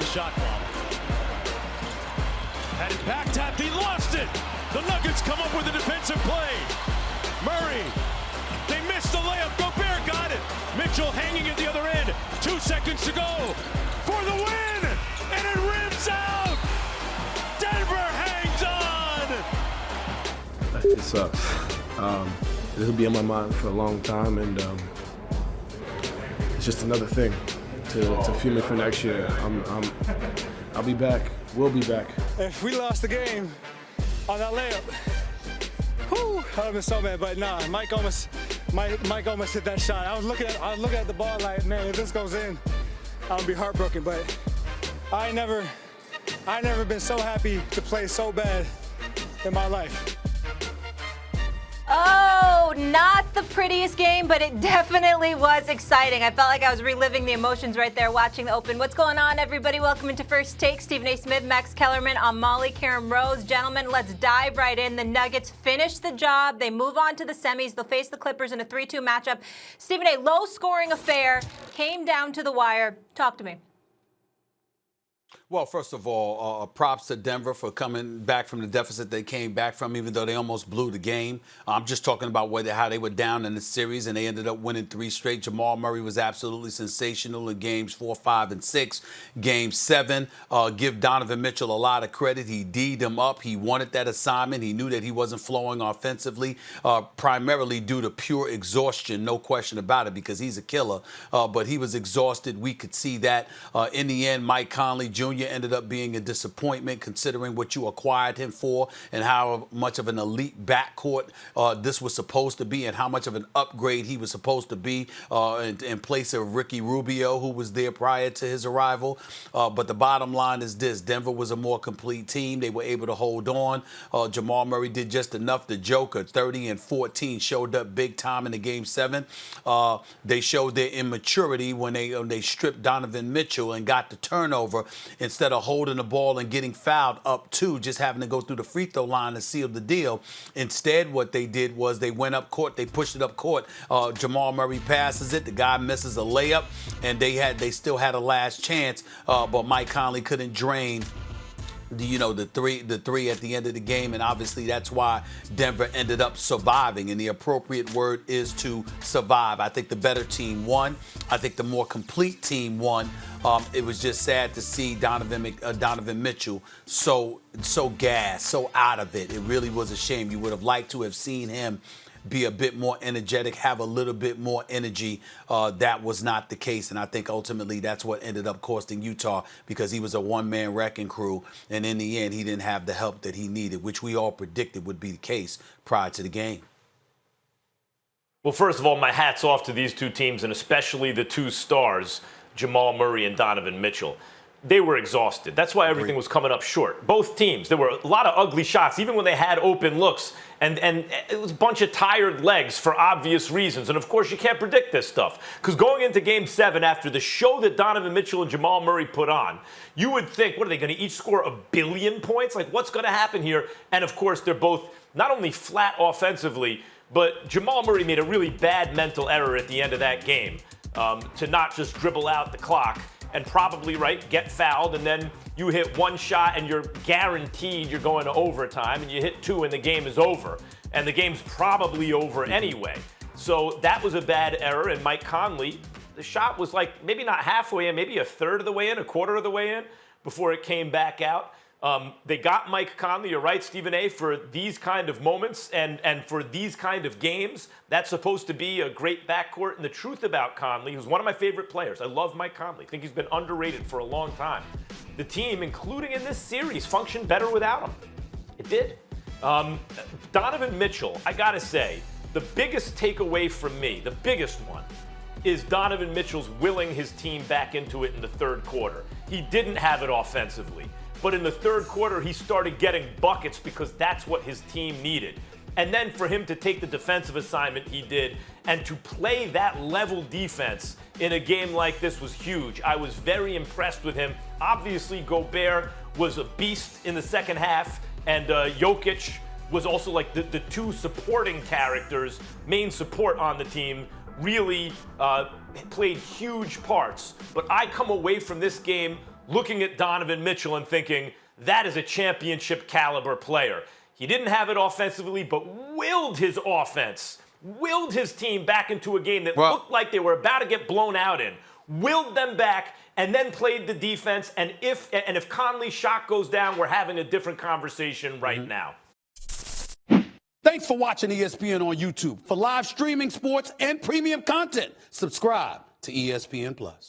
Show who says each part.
Speaker 1: the shot clock. Had it back tapped, he lost it. The Nuggets come up with a defensive play. Murray, they missed the layup. Gobert got it. Mitchell hanging at the other end. 2 seconds to go for the win, and it rims out. Denver hangs on.
Speaker 2: It sucks. This will be on my mind for a long time, and it's just another thing to fuel me for next year. I'll be back. We'll be back.
Speaker 3: If we lost the game on that layup, whew, I would have been so mad. But nah, Mike almost hit that shot. I was looking at the ball like, man, if this goes in, I'm gonna be heartbroken. But I never been so happy to play so bad in my life.
Speaker 4: Oh, not the prettiest game, but it definitely was exciting. I felt like I was reliving the emotions right there watching the Open. What's going on, everybody? Welcome into First Take. Stephen A. Smith, Max Kellerman, I'm Molly Karen Rose. Gentlemen, let's dive right in. The Nuggets finish the job. They move on to the semis. They'll face the Clippers in a 3-2 matchup. Stephen A., low-scoring affair, came down to the wire. Talk to me.
Speaker 5: Well, first of all, props to Denver for coming back from the deficit they came back from, even though they almost blew the game. I'm just talking about how they were down in the series, and they ended up winning 3 straight. Jamal Murray was absolutely sensational in games 4, 5, and 6. Game 7, give Donovan Mitchell a lot of credit. He D'd him up. He wanted that assignment. He knew that he wasn't flowing offensively, primarily due to pure exhaustion, no question about it, because he's a killer. But he was exhausted. We could see that. In the end, Mike Conley Jr. ended up being a disappointment considering what you acquired him for and how much of an elite backcourt this was supposed to be and how much of an upgrade he was supposed to be in place of Ricky Rubio, who was there prior to his arrival. But the bottom line is this: Denver was a more complete team. They were able to hold on. Jamal Murray did just enough. The Joker, 30 and 14, showed up big time in the Game 7. They showed their immaturity when they stripped Donovan Mitchell and got the turnover instead of holding the ball and getting fouled up 2, just having to go through the free throw line to seal the deal. Instead, what they did was they went up court, they pushed it up court. Jamal Murray passes it, the guy misses a layup, and they still had a last chance, but Mike Conley couldn't drain the three at the end of the game, and obviously that's why Denver ended up surviving, and the appropriate word is to survive. I think the better team won. I think the more complete team won. It was just sad to see Donovan Mitchell so gassed, so out of it. It really was a shame. You would have liked to have seen him be a bit more energetic, have a little bit more energy. That was not the case, and I think ultimately that's what ended up costing Utah, because he was a one-man wrecking crew, and in the end he didn't have the help that he needed, which we all predicted would be the case prior to the game.
Speaker 6: Well, first of all, my hat's off to these two teams, and especially the two stars, Jamal Murray and Donovan Mitchell. They were exhausted. That's why everything was coming up short. Both teams, there were a lot of ugly shots, even when they had open looks. And it was a bunch of tired legs for obvious reasons. And, of course, you can't predict this stuff. Because going into Game 7, after the show that Donovan Mitchell and Jamal Murray put on, you would think, what are they going to each score 1 billion points? Like, what's going to happen here? And, of course, they're both not only flat offensively, but Jamal Murray made a really bad mental error at the end of that game to not just dribble out the clock and probably, get fouled, and then you hit one shot and you're guaranteed you're going to overtime, and you hit 2 and the game is over. And the game's probably over anyway. So that was a bad error, and Mike Conley, the shot was maybe not halfway in, maybe 1/3 of the way in, 1/4 of the way in before it came back out. They got Mike Conley, you're right, Stephen A., for these kind of moments and for these kind of games. That's supposed to be a great backcourt. And the truth about Conley, who's one of my favorite players, I love Mike Conley. I think he's been underrated for a long time. The team, including in this series, functioned better without him. It did. Donovan Mitchell, I got to say, the biggest takeaway from me, the biggest one, is Donovan Mitchell's willing his team back into it in the third quarter. He didn't have it offensively. But in the third quarter, he started getting buckets because that's what his team needed. And then for him to take the defensive assignment he did and to play that level defense in a game like this was huge. I was very impressed with him. Obviously, Gobert was a beast in the second half, and Jokic was also the two supporting characters, main support on the team, really played huge parts. But I come away from this game looking at Donovan Mitchell and thinking, that is a championship caliber player. He didn't have it offensively, but willed his offense, willed his team back into a game that looked like they were about to get blown out in, willed them back, and then played the defense. And if Conley's shot goes down, we're having a different conversation right now.
Speaker 7: Thanks for watching ESPN on YouTube. For live streaming, sports, and premium content, subscribe to ESPN+.